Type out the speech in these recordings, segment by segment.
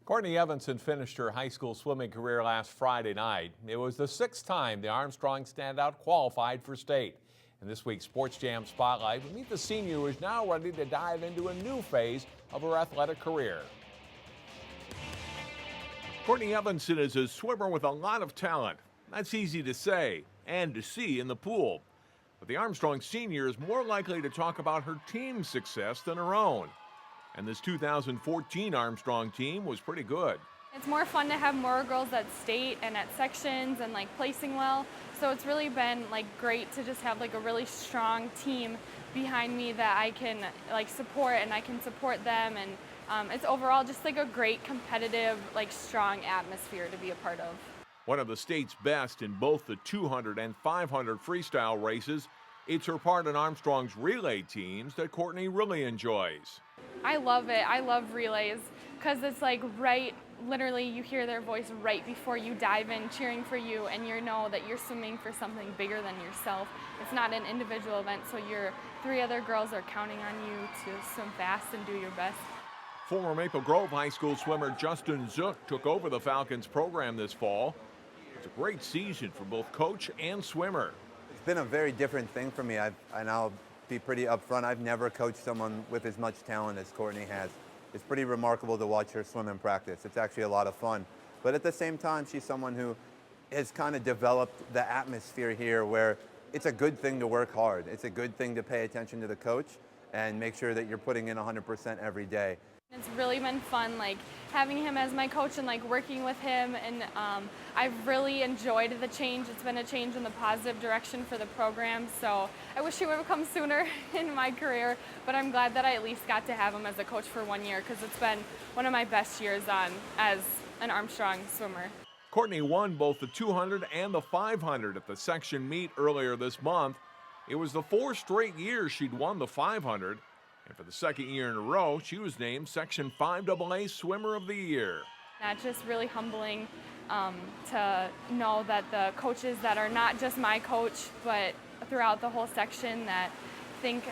Courtney Evensen finished her high school swimming career last Friday night. It was the sixth time the Armstrong standout qualified for state. In this week's Sports Jam Spotlight, we meet the senior who is now ready to dive into a new phase of her athletic career. Courtney Evensen is a swimmer with a lot of talent. That's easy to say and to see in the pool. But the Armstrong senior is more likely to talk about her team's success than her own. And this 2014 Armstrong team was pretty good. It's more fun to have more girls at state and at sections and placing well. So it's really been great to just have a really strong team behind me that I can support, and I can support them, and it's overall just a great competitive strong atmosphere to be a part of. One of the state's best in both the 200 and 500 freestyle races, it's her part in Armstrong's relay teams that Courtney really enjoys. I love it. I love relays because it's literally you hear their voice right before you dive in cheering for you, and you know that you're swimming for something bigger than yourself. It's not an individual event, so your three other girls are counting on you to swim fast and do your best. Former Maple Grove High School swimmer Justin Zook took over the Falcons program this fall. It's a great season for both coach and swimmer. It's been a very different thing for me, and I'll be pretty upfront. I've never coached someone with as much talent as Courtney has. It's pretty remarkable to watch her swim in practice. It's actually a lot of fun. But at the same time, she's someone who has kind of developed the atmosphere here where it's a good thing to work hard. It's a good thing to pay attention to the coach and make sure that you're putting in 100% every day. It's really been fun having him as my coach and working with him, and I've really enjoyed the change. It's been a change in the positive direction for the program, so I wish he would have come sooner in my career, but I'm glad that I at least got to have him as a coach for 1 year because it's been one of my best years as an Armstrong swimmer. Courtney won both the 200 and the 500 at the section meet earlier this month. It was the 4 straight years she'd won the 500. And for the second year in a row, she was named Section 5AA Swimmer of the Year. That's just really humbling to know that the coaches that are not just my coach, but throughout the whole section that think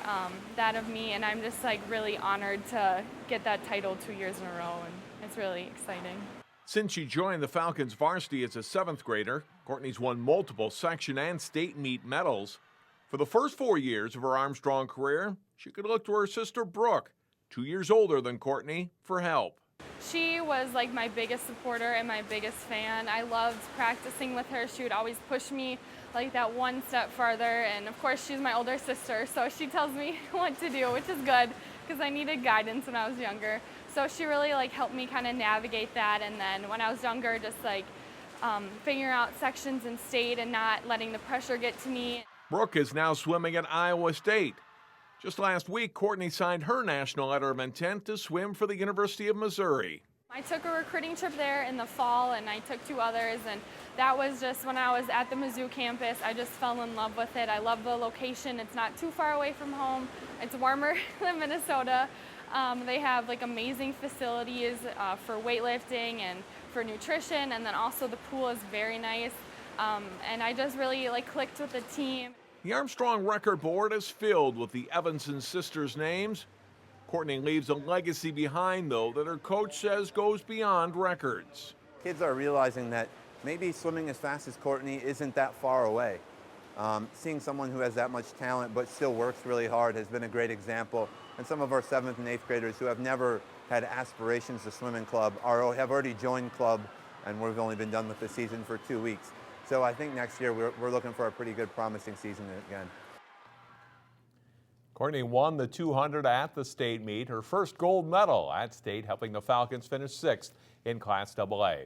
that of me. And I'm just really honored to get that title 2 years in a row, and it's really exciting. Since she joined the Falcons varsity as a 7th grader, Courtney's won multiple section and state meet medals. For the first 4 years of her Armstrong career, she could look to her sister Brooke, 2 years older than Courtney, for help. She was my biggest supporter and my biggest fan. I loved practicing with her. She would always push me that one step farther, and of course she's my older sister, so she tells me what to do, which is good because I needed guidance when I was younger. So she really helped me kind of navigate that, and then when I was younger, just figuring out sections in state and not letting the pressure get to me. Brooke is now swimming at Iowa State. Just last week, Courtney signed her national letter of intent to swim for the University of Missouri. I took a recruiting trip there in the fall, and I took 2 others, and that was just when I was at the Mizzou campus. I just fell in love with it. I love the location. It's not too far away from home. It's warmer than Minnesota. They have amazing facilities for weightlifting and for nutrition, and then also the pool is very nice. And I just really clicked with the team. The Armstrong record board is filled with the Evensen sisters' names. Courtney leaves a legacy behind, though, that her coach says goes beyond records. Kids are realizing that maybe swimming as fast as Courtney isn't that far away. Seeing someone who has that much talent but still works really hard has been a great example. And some of our 7th and 8th graders who have never had aspirations to swim in club have already joined club, and we've only been done with the season for 2 weeks. So I think next year we're looking for a pretty good, promising season again. Courtney won the 200 at the state meet, her first gold medal at state, helping the Falcons finish 6th in Class AA.